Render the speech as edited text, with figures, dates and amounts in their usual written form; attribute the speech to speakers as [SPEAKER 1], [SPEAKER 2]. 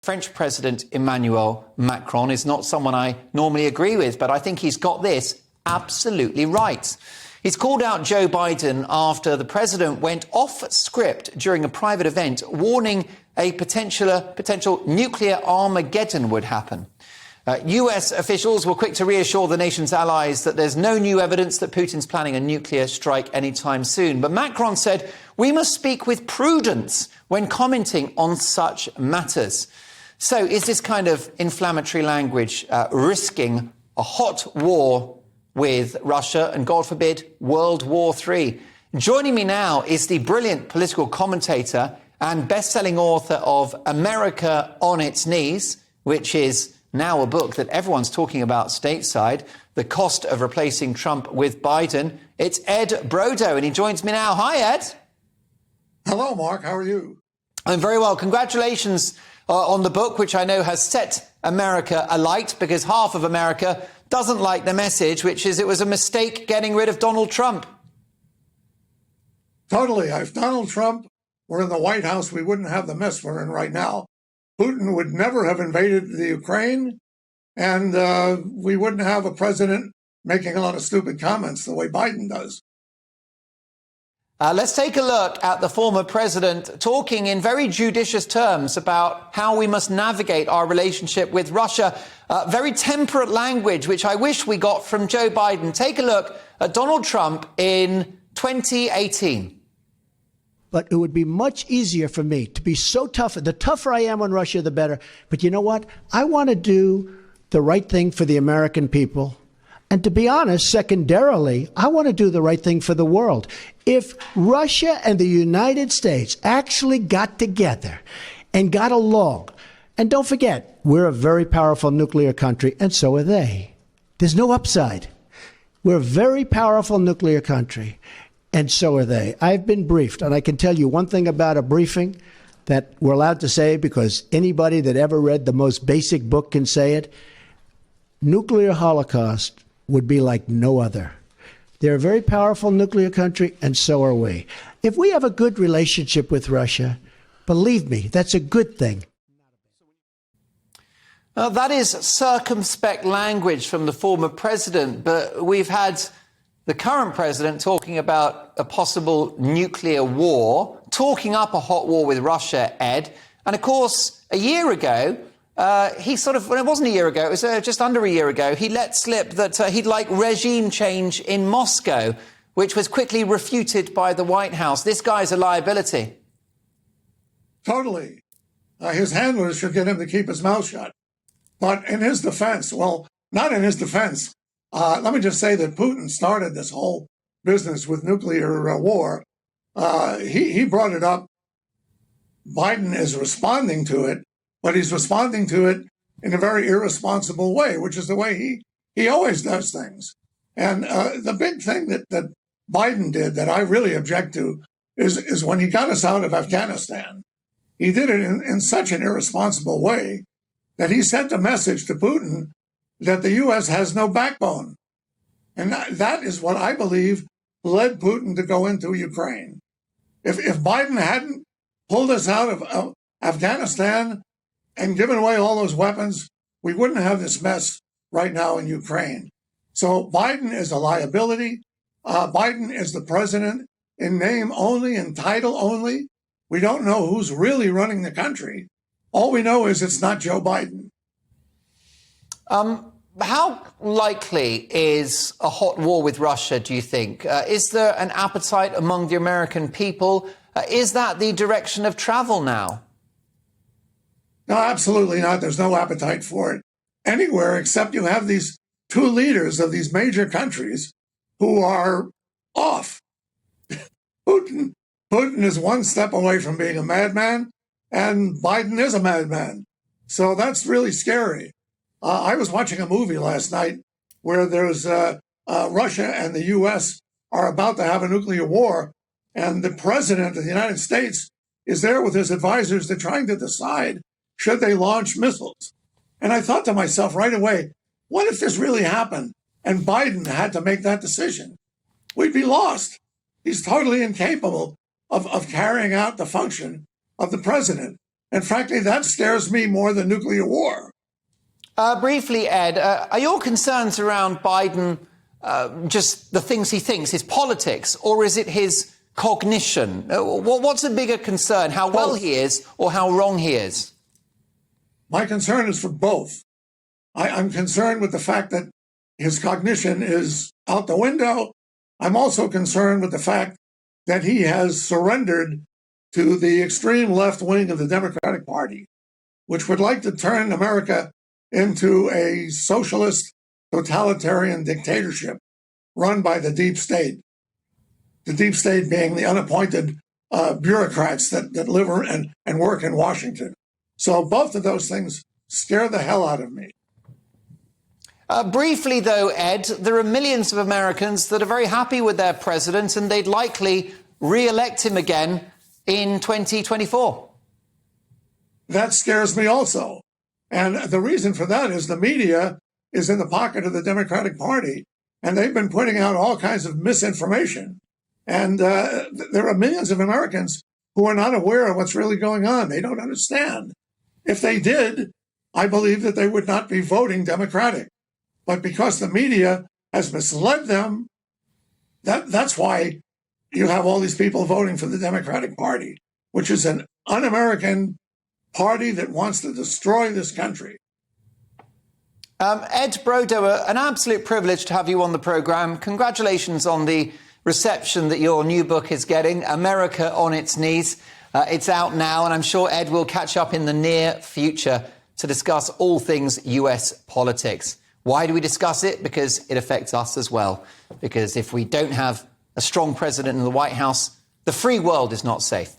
[SPEAKER 1] French President Emmanuel Macron is not someone I normally agree with, but I think he's got this absolutely right. He's called out Joe Biden after the president went off script during a private event, warning a potential nuclear Armageddon would happen. US officials were quick to reassure the nation's allies that there's no new evidence that Putin's planning a nuclear strike anytime soon. But Macron said we must speak with prudence when commenting on such matters. So is this kind of inflammatory language risking a hot war with Russia and, God forbid, World War III? Joining me now is the brilliant political commentator and best-selling author of America on Its Knees, which is now a book that everyone's talking about stateside, The Cost of Replacing Trump with Biden. It's Ed Brodow, and he joins me now. Hi, Ed.
[SPEAKER 2] Hello, Mark. How are you?
[SPEAKER 1] I'm very well. Congratulations on the book, which I know has set America alight, because half of America doesn't like the message, which is it was a mistake getting rid of Donald Trump.
[SPEAKER 2] Totally. If Donald Trump were in the White House, we wouldn't have the mess we're in right now. Putin would never have invaded the Ukraine, and we wouldn't have a president making a lot of stupid comments the way Biden does.
[SPEAKER 1] Let's take a look at the former president talking in very judicious terms about how we must navigate our relationship with Russia. Very temperate language, which I wish we got from Joe Biden. Take a look at Donald Trump in 2018.
[SPEAKER 3] But it would be much easier for me to be so tough. The tougher I am on Russia, the better. But you know what? I want to do the right thing for the American people. And to be honest, secondarily, I want to do the right thing for the world. If Russia and the United States actually got together and got along, and don't forget, we're a very powerful nuclear country, and so are they. There's no upside. We're a very powerful nuclear country, and so are they. I've been briefed, and I can tell you one thing about a briefing that we're allowed to say because anybody that ever read the most basic book can say it. Nuclear holocaust would be like no other. They're a very powerful nuclear country, and so are we. If we have a good relationship with Russia, believe me, that's a good thing.
[SPEAKER 1] That is circumspect language from the former president, but we've had the current president talking about a possible nuclear war, talking up a hot war with Russia, Ed. And of course, a year ago, well, it wasn't a year ago, it was just under a year ago, he let slip that he'd like regime change in Moscow, which was quickly refuted by the White House. This guy's a liability.
[SPEAKER 2] Totally. His handlers should get him to keep his mouth shut. But in his defense, well, not in his defense, let me just say that Putin started this whole business with nuclear war. He brought it up. Biden is responding to it, but he's responding to it in a very irresponsible way, which is the way he always does things. And the big thing that Biden did that I really object to is when he got us out of Afghanistan. He did it in such an irresponsible way that he sent a message to Putin that the U.S. has no backbone. And that is what I believe led Putin to go into Ukraine. If Biden hadn't pulled us out of Afghanistan and given away all those weapons, we wouldn't have this mess right now in Ukraine. So Biden is a liability. Biden is the president in name only, in title only. We don't know who's really running the country. All we know is it's not Joe Biden.
[SPEAKER 1] How likely is a hot war with Russia, do you think? Is there an appetite among the American people? Is that the direction of travel now?
[SPEAKER 2] No, absolutely not. There's no appetite for it anywhere except you have these two leaders of these major countries who are off. Putin is one step away from being a madman, and Biden is a madman. So that's really scary. I was watching a movie last night where there's Russia and the U.S. are about to have a nuclear war, and the president of the United States is there with his advisors. They're trying to decide, should they launch missiles? And I thought to myself right away, what if this really happened and Biden had to make that decision? We'd be lost. He's totally incapable of carrying out the function of the president. And frankly, that scares me more than nuclear war.
[SPEAKER 1] Briefly, Ed, are your concerns around Biden just the things he thinks, his politics, or is it his cognition? What's a bigger concern, how well he is or how wrong he is?
[SPEAKER 2] My concern is for both. I'm concerned with the fact that his cognition is out the window. I'm also concerned with the fact that he has surrendered to the extreme left wing of the Democratic Party, which would like to turn America into a socialist totalitarian dictatorship run by the deep state. The deep state being the unappointed bureaucrats that live and work in Washington. So both of those things scare the hell out of me.
[SPEAKER 1] Briefly, though, Ed, there are millions of Americans that are very happy with their president and they'd likely re-elect him again in 2024.
[SPEAKER 2] That scares me also. And the reason for that is the media is in the pocket of the Democratic Party, and they've been putting out all kinds of misinformation. And there are millions of Americans who are not aware of what's really going on. They don't understand. If they did, I believe that they would not be voting Democratic. But because the media has misled them, that's why you have all these people voting for the Democratic Party, which is an un-American party that wants to destroy this country.
[SPEAKER 1] Ed Brodow, an absolute privilege to have you on the programme. Congratulations on the reception that your new book is getting, America on Its Knees. It's out now, and I'm sure Ed will catch up in the near future to discuss all things US politics. Why do we discuss it? Because it affects us as well. Because if we don't have a strong president in the White House, the free world is not safe.